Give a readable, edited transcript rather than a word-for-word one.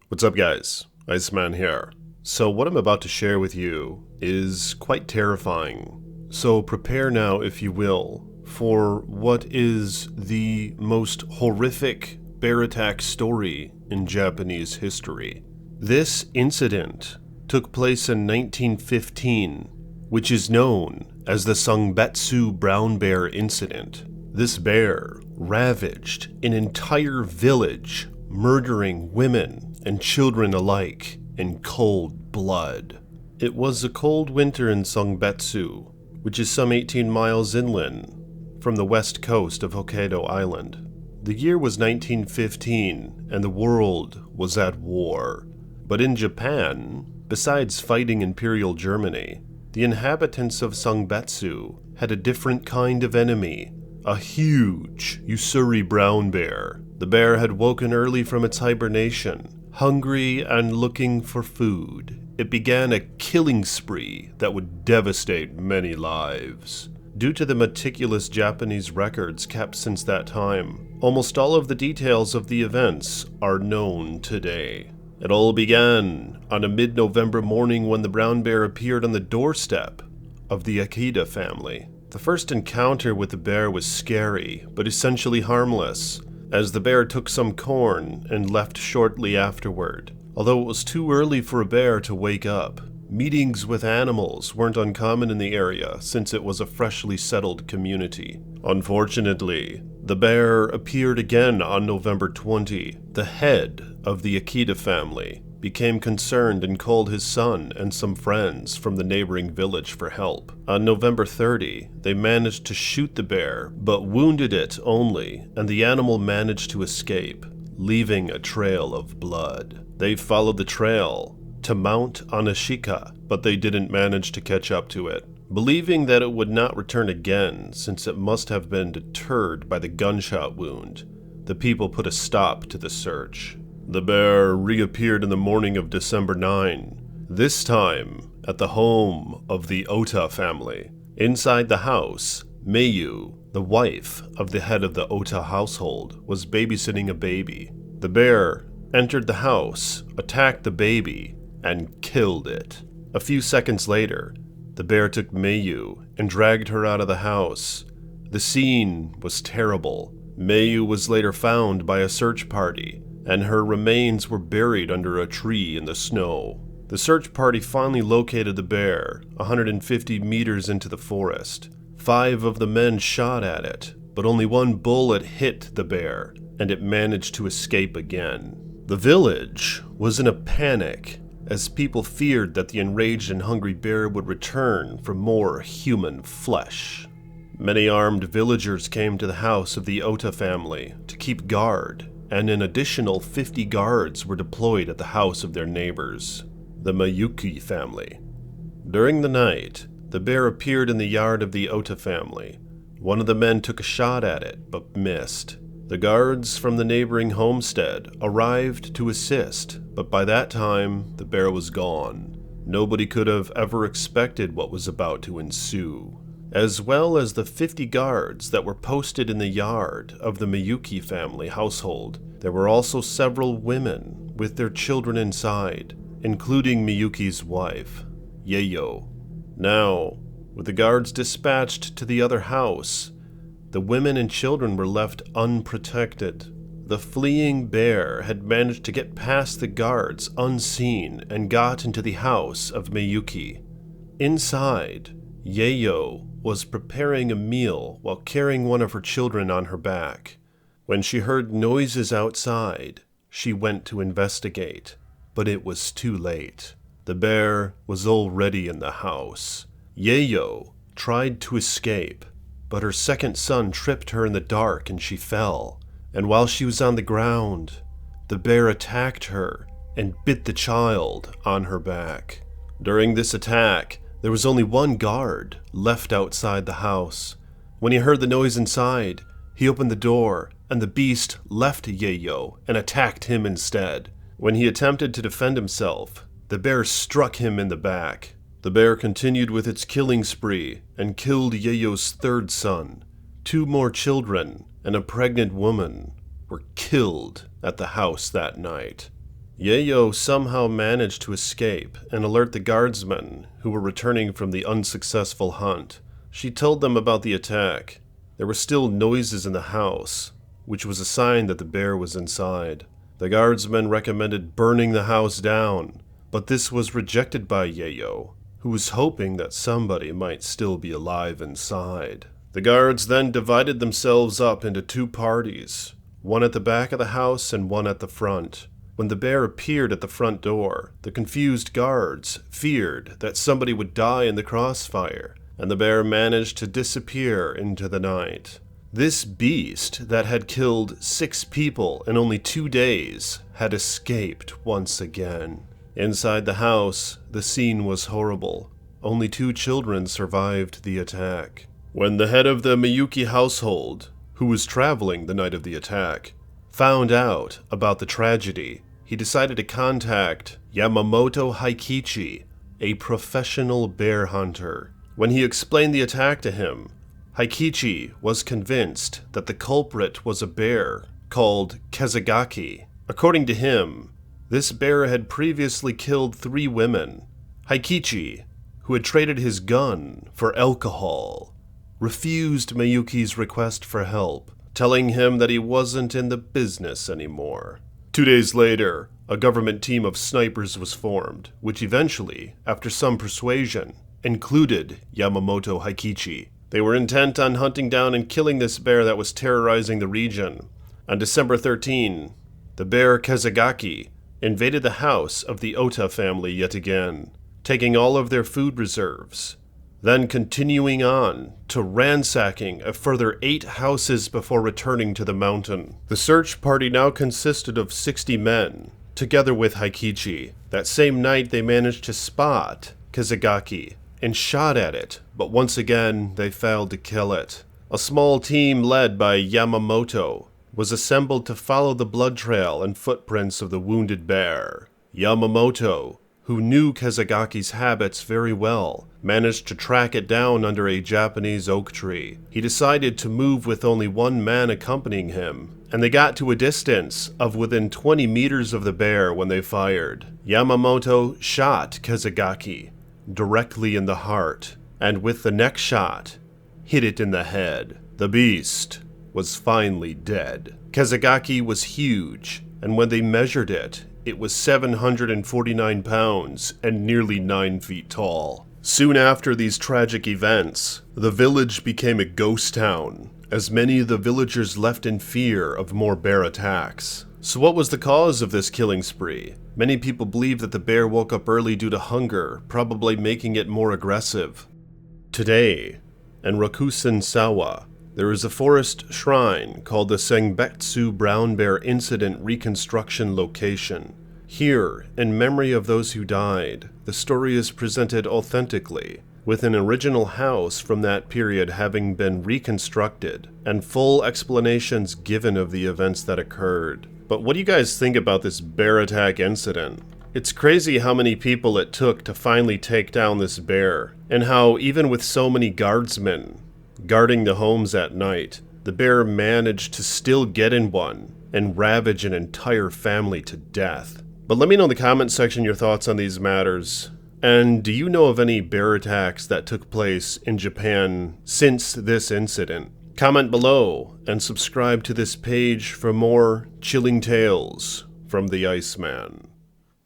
What's up, guys? ICEMAN here. So what I'm about to share with you is quite terrifying. So prepare now, if you will, for what is the most horrific bear attack story in Japanese history. This incident took place in 1915, which is known as the Sangbetsu brown bear incident. This bear ravaged an entire village, murdering women and children alike in cold blood. It was a cold winter in Sangbetsu, which is some 18 miles inland from the west coast of Hokkaido Island. The year was 1915, and the world was at war. But in Japan, besides fighting Imperial Germany, the inhabitants of Sangbetsu had a different kind of enemy, a huge Usuri brown bear. The bear had woken early from its hibernation, hungry and looking for food. It began a killing spree that would devastate many lives. Due to the meticulous Japanese records kept since that time, almost all of the details of the events are known today. It all began on a mid-November morning when the brown bear appeared on the doorstep of the Akita family. The first encounter with the bear was scary, but essentially harmless, as the bear took some corn and left shortly afterward. Although it was too early for a bear to wake up, meetings with animals weren't uncommon in the area since it was a freshly settled community. Unfortunately, the bear appeared again on November 20. The head of the Akita family became concerned and called his son and some friends from the neighboring village for help. On November 30, they managed to shoot the bear, but wounded it only, and the animal managed to escape, leaving a trail of blood. They followed the trail to Mount Anashika, but they didn't manage to catch up to it. Believing that it would not return again since it must have been deterred by the gunshot wound, the people put a stop to the search. The bear reappeared in the morning of December 9, this time at the home of the Ota family. Inside the house, Meiyu, the wife of the head of the Ota household, was babysitting a baby. The bear entered the house, attacked the baby, and killed it. A few seconds later, the bear took Meiyu and dragged her out of the house. The scene was terrible. Meiyu was later found by a search party, and her remains were buried under a tree in the snow. The search party finally located the bear 150 meters into the forest. 5 of the men shot at it, but only one bullet hit the bear, and it managed to escape again. The village was in a panic, as people feared that the enraged and hungry bear would return for more human flesh. Many armed villagers came to the house of the Ota family to keep guard, and an additional 50 guards were deployed at the house of their neighbors, the Miyuki family. During the night, the bear appeared in the yard of the Ota family. One of the men took a shot at it, but missed. The guards from the neighboring homestead arrived to assist, but by that time, the bear was gone. Nobody could have ever expected what was about to ensue. As well as the 50 guards that were posted in the yard of the Miyuki family household, there were also several women with their children inside, including Miyuki's wife, Yeyo. Now, with the guards dispatched to the other house, the women and children were left unprotected. The fleeing bear had managed to get past the guards unseen and got into the house of Miyuki. Inside, Yeyo was preparing a meal while carrying one of her children on her back. When she heard noises outside, she went to investigate, but it was too late. The bear was already in the house. Yeyo tried to escape, but her second son tripped her in the dark and she fell. And while she was on the ground, the bear attacked her and bit the child on her back. During this attack, there was only one guard left outside the house. When he heard the noise inside, he opened the door, and the beast left Yeyo and attacked him instead. When he attempted to defend himself, the bear struck him in the back. The bear continued with its killing spree and killed Yeyo's third son. 2 more children and a pregnant woman were killed at the house that night. Yayo somehow managed to escape and alert the guardsmen who were returning from the unsuccessful hunt. She told them about the attack. There were still noises in the house, which was a sign that the bear was inside. The guardsmen recommended burning the house down, but this was rejected by Yayo, who was hoping that somebody might still be alive inside. The guards then divided themselves up into two parties, one at the back of the house and one at the front. When the bear appeared at the front door, the confused guards feared that somebody would die in the crossfire, and the bear managed to disappear into the night. This beast that had killed 6 people in only 2 days had escaped once again. Inside the house, the scene was horrible. Only 2 children survived the attack. When the head of the Miyuki household, who was traveling the night of the attack, found out about the tragedy, he decided to contact Yamamoto Haikichi, a professional bear hunter. When he explained the attack to him, Haikichi was convinced that the culprit was a bear called Kezagaki. According to him, this bear had previously killed 3 women. Haikichi, who had traded his gun for alcohol, refused Miyuki's request for help, telling him that he wasn't in the business anymore. 2 days later, a government team of snipers was formed, which eventually, after some persuasion, included Yamamoto Haikichi. They were intent on hunting down and killing this bear that was terrorizing the region. On December 13, the bear Kezagaki invaded the house of the Ota family yet again, taking all of their food reserves, then continuing on to ransacking a further 8 houses before returning to the mountain. The search party now consisted of 60 men, together with Haikichi. That same night they managed to spot Kezagaki and shot at it, but once again they failed to kill it. A small team led by Yamamoto was assembled to follow the blood trail and footprints of the wounded bear. Yamamoto, who knew Kezagaki's habits very well, managed to track it down under a Japanese oak tree. He decided to move with only 1 man accompanying him, and they got to a distance of within 20 meters of the bear when they fired. Yamamoto shot Kezagaki directly in the heart, and with the next shot, hit it in the head. The beast was finally dead. Kezagaki was huge, and when they measured it, it was 749 pounds and nearly 9 feet tall. Soon after these tragic events, the village became a ghost town, as many of the villagers left in fear of more bear attacks. So what was the cause of this killing spree? Many people believe that the bear woke up early due to hunger, probably making it more aggressive. Today, in Rakusen-sawa, there is a forest shrine called the Senbetsu Brown Bear Incident Reconstruction Location. Here, in memory of those who died, the story is presented authentically, with an original house from that period having been reconstructed, and full explanations given of the events that occurred. But what do you guys think about this bear attack incident? It's crazy how many people it took to finally take down this bear, and how even with so many guardsmen guarding the homes at night, the bear managed to still get in one and ravage an entire family to death. But let me know in the comment section your thoughts on these matters. And do you know of any bear attacks that took place in Japan since this incident? Comment below and subscribe to this page for more chilling tales from the Iceman.